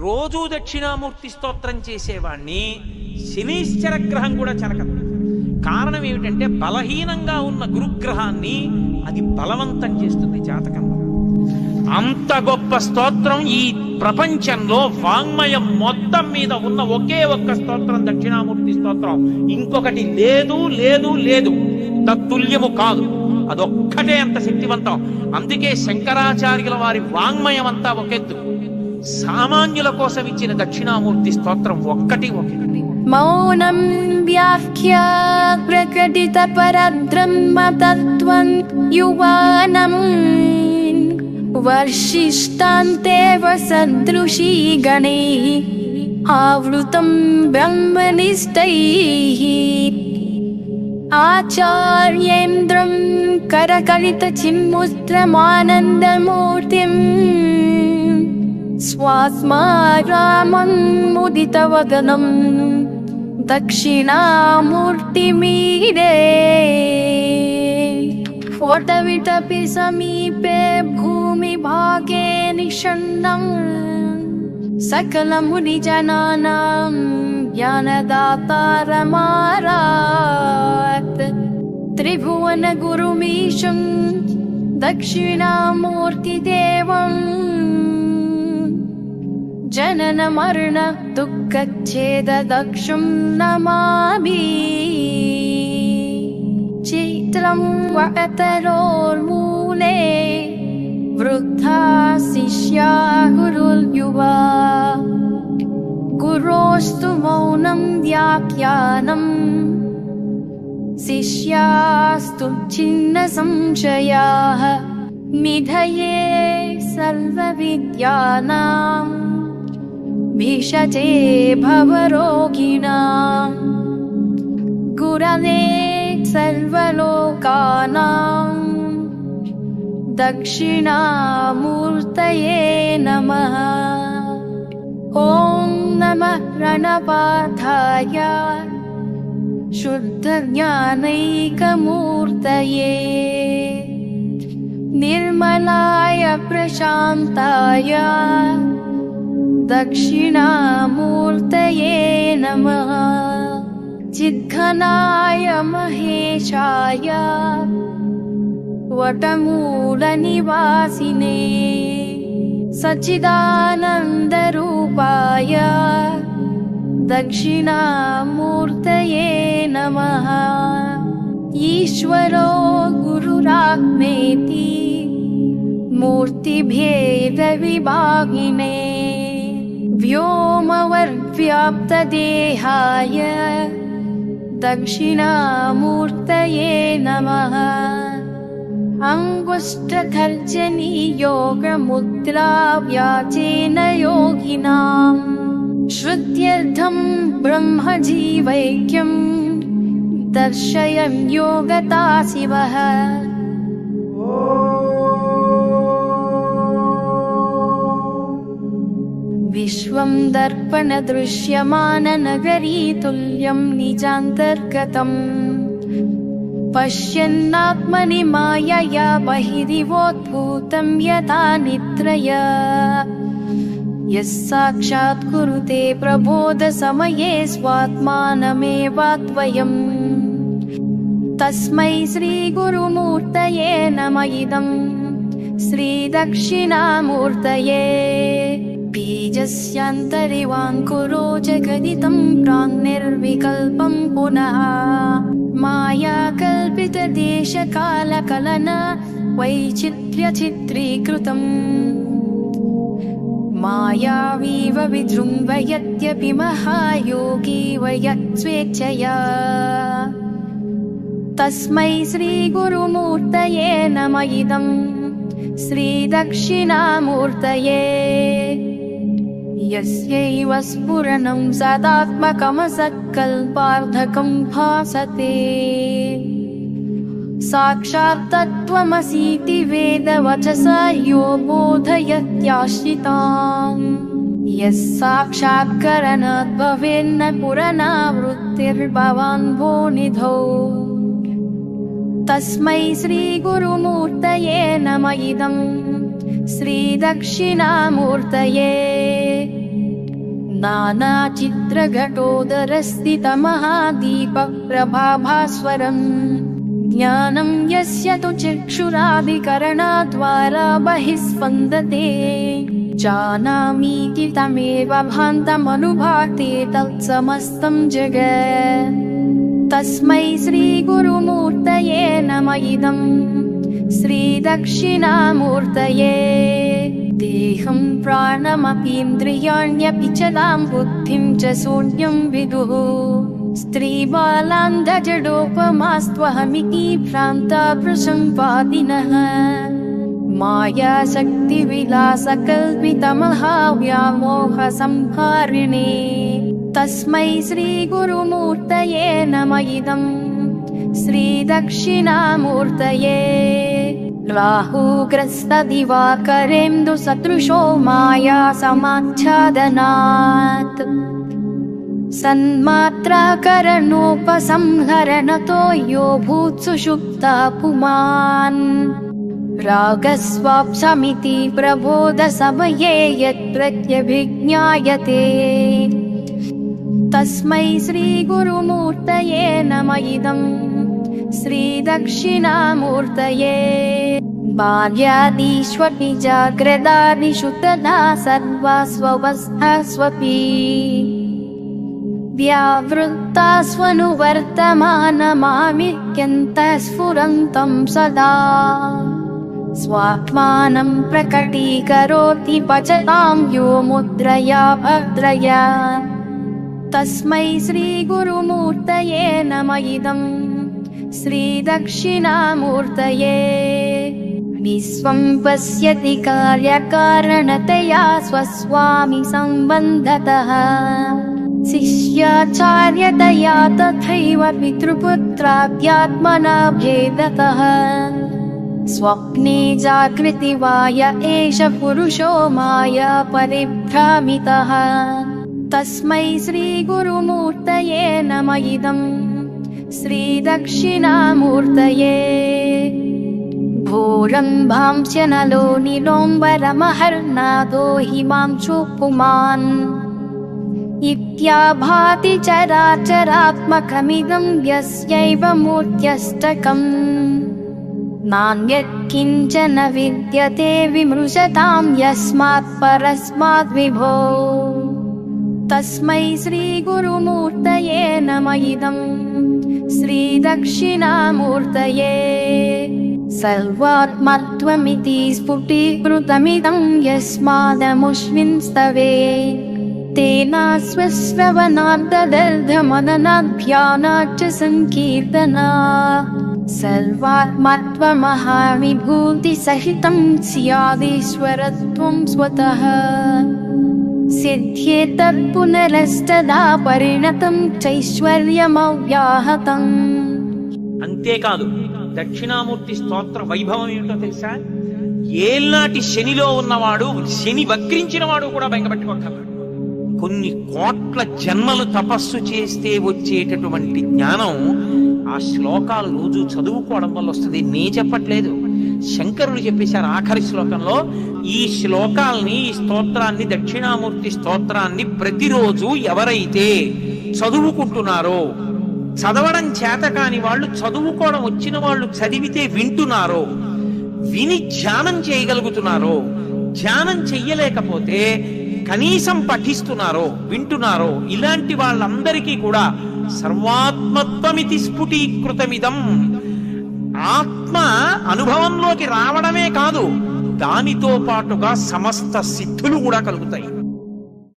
రోజూ దక్షిణామూర్తి స్తోత్రం చేసేవాణ్ణి శనీశ్చర గ్రహం కూడా చెనకదు. కారణం ఏమిటంటే బలహీనంగా ఉన్న గురుగ్రహాన్ని అది బలవంతం చేస్తుంది జాతకంలో. అంత గొప్ప స్తోత్రం ఈ ప్రపంచంలో వాంగ్మయం మొత్తం మీద ఉన్న ఒకే ఒక్క స్తోత్రం దక్షిణామూర్తి స్తోత్రం. ఇంకొకటి లేదు లేదు లేదు, తత్తుల్యము కాదు. అదొక్కటే అంత శక్తివంతం. అందుకే శంకరాచార్యుల వారి వాంగ్మయం అంతా ఒకెత్తు, సామాన్యుల కోసం ఇచ్చిన దక్షిణామూర్తి స్తోత్రం ఒక్కటి ఒకే. మౌనం వ్యాఖ్యా ప్రకటిత పరబ్రహ్మ తత్వం యువానం వర్షిష్టాంతేవ సదృశీ గణైః ఆవృతం బ్రహ్మనిష్టైః ఆచార్యేంద్రం కరకలిత చిన్ముద్రమానందమూర్తిం స్వాస్మారామం ముదితవదనం దక్షిణామూర్తిమీడే ఫోటవిటపి సమీపే భూమిభాగే నిషన్నం సకలమునిజనానాం జ్ఞానదాతారమారాత్ త్రిభువన గురుమీశం దక్షిణామూర్తిదేవం జనన మరణ దుఃఖచ్ఛేద దక్షం నమామి చిత్రం వతరోర్మూలే వృద్ధా శిష్యా గురుర్యువా గురోస్తు మౌనం వ్యాఖ్యానం శిష్యాస్తు చిన్న సంశయాః నిధయే సర్వవిద్యానాం భీషజే భవరోగిణాం గురవే సర్వలోకానాం దక్షిణామూర్తయే నమః. ఓం నమః ప్రణపార్థాయ శుద్ధ జ్ఞానైకమూర్తయే నిర్మలాయ ప్రశాంతాయ దక్షిణామూర్తయే నమః. చిద్ఘనాయ మహేశాయ వటమూలనివాసినే సచ్చిదానందరూపాయ దక్షిణామూర్తయే నమః. ఈశ్వరో గురురాత్మేతి మూర్తిభేద విభాగినే వ్యోమవద్వ్యాప్తదేహాయ దక్షిణామూర్తయే నమః. అంగుష్ఠతర్జనీ యోగముద్రా వ్యాచేన యోగినాం శ్రుత్యర్థం బ్రహ్మజీవైక్యం దర్శయన్ యోగతా శివః. విశ్వం దర్పణ దృశ్యమాన నగరీ తుల్యం నిజాంతర్గతం పశ్యన్నాత్మని మాయయా బహిరివోద్భూతం యథా నిద్రయా యస్సాక్షాత్ కురుతే ప్రబోధ సమయే స్వాత్మానమేవాద్వయం తస్మై శ్రీ గురుమూర్తయే నమ. ఇదం శ్రీ దక్షిణామూర్తయే బీజస్యాంతరివాంకురో జగదితం ప్రాంగ్నిర్వికల్పం పునః మాయా కల్పిత దేశకాల కలన వైచిత్ర్య చిత్రీకృతం మాయావీవ విజృంభయత్యపి మహాయోగి వయత్స్వేచ్ఛయా తస్మై శ్రీ గురుమూర్తయే నమ. ఇదం శ్రీ దక్షిణామూర్తయే యస్యైవ స్ఫురణం సదాత్మకమసత్కల్పార్థకం భాసతే సాక్షాత్ తత్వమసీతి వేదవచసా యో బోధయత్యాశ్రితాం యస్సాక్షాత్కరణాత్ భవేన్న పునరావృత్తిర్భవాన్ భో నిధౌ తస్మై శ్రీ గురుమూర్తయే నమ. ఇదం శ్రీ దక్షిణామూర్తయే नानाचित्रघटोदरस्थितमहादीपप्रभाभास्वरम् ज्ञानं यस्य तु चक्षुरादिकरणाद्वारा बहिः स्पन्दते जानामीति तमेव भान्तमनुभाते तत्समस्तं जगत् तस्मै श्रीगुरुमूर्तये नम इदं श्रीदक्षिणामूर्तये देहं प्राणमपीन्द्रियाण्यपि चलां बुद्धिं च शून्यं विदुः स्त्रीबालान्धजडोपमास्त्वहमिति भ्रान्ता प्रसम्पादिनः मायाशक्तिविलासकल्पितमहाव्यामोहसंहारिणे तस्मै श्रीगुरुमूर्तये नम इदं श्रीदक्षिणामूर्तये राहुग्रस्तदिवाकरेन्दुसदृशो माया समाच्छादनात् सन्मात्राकरणोपसंहरणतो यो भूत्सुषुप्ता पुमान् रागस्वाप्समिति प्रबोधसमये यत्प्रत्यभिज्ञायते तस्मै श्रीगुरुमूर्तये नम इदं श्रीदक्षिणामूर्तये बाल्यादीष्वपि जाग्रदादिषु तदा सर्वास्वस्थास्वपि व्यावृत्तास्वनुवर्तमानमामित्यन्तः स्फुरन्तं सदा स्वात्मानं प्रकटीकरोति पचतां यो मुद्रया भद्रया तस्मै श्रीगुरुमूर्तये नम इदं श्रीदक्षिणामूर्तये विश्वं पश्यति कार्यकारणतया स्वस्वामि सम्बन्धतः शिष्याचार्यतया तथैव पितृपुत्राभ्यात्मना भेदतः स्वप्ने जागृति वा य एष पुरुषो माया परिभ्रामितः तस्मै श्रीगुरुमूर्तये नम इदं श्रीदक्षिणामूर्तये भोरम्भांस्य नलो नीलोम्बरमहर्नादो हिमांशु पुमान् इत्याभाति चराचरात्मकमिदं यस्यैव मूर्त्यष्टकम् नान्यत्किञ्चन विद्यते विमृशतां यस्मात् परस्माद् विभो तस्मै श्रीगुरुमूर्तये नम इदं श्रीदक्षिणामूर्तये सर्वात्मत्वमिति स्फुटीकृतमिदं यस्मादमुष्मिन् स्तवे तेनाश्वश्रवणादर्धमननाभ्यानाच्च सङ्कीर्तना सर्वात्मत्वमहाविभूतिसहितं स्यादीश्वरत्वं स्वतः सिद्ध्येतत्पुनरस्तदा परिणतं चैश्वर्यमव्याहतम् అంతేకాదు దక్షిణామూర్తి స్తోత్ర వైభవం ఏమిటో తెలుసా? ఏల్నాటి శనిలో ఉన్నవాడు, శని వక్రించిన వాడు కూడా బెంగపెట్టుకోగలడు. కొన్ని కోట్ల జన్మలు తపస్సు చేస్తే వచ్చేటటువంటి జ్ఞానం ఆ శ్లోకాలు రోజు చదువుకోవడం వల్ల వస్తుంది. నే చెప్పట్లేదు, శంకరులు చెప్పేశారు ఆఖరి శ్లోకంలో. ఈ శ్లోకాల్ని, ఈ స్తోత్రాన్ని, దక్షిణామూర్తి స్తోత్రాన్ని ప్రతిరోజు ఎవరైతే చదువుకుంటున్నారో, చదవడం చేత కాని వాళ్ళు, చదువుకోవడం వచ్చిన వాళ్ళు చదివితే వింటున్నారో, విని ధ్యానం చేయగలుగుతున్నారో, ధ్యానం చెయ్యలేకపోతే కనీసం పఠిస్తున్నారో, వింటున్నారో, ఇలాంటి వాళ్ళందరికీ కూడా సర్వాత్మత్వమితి స్ఫుటీకృతమిదం, ఆత్మ అనుభవంలోకి రావడమే కాదు, దానితో పాటుగా సమస్త సిద్ధులు కూడా కలుగుతాయి.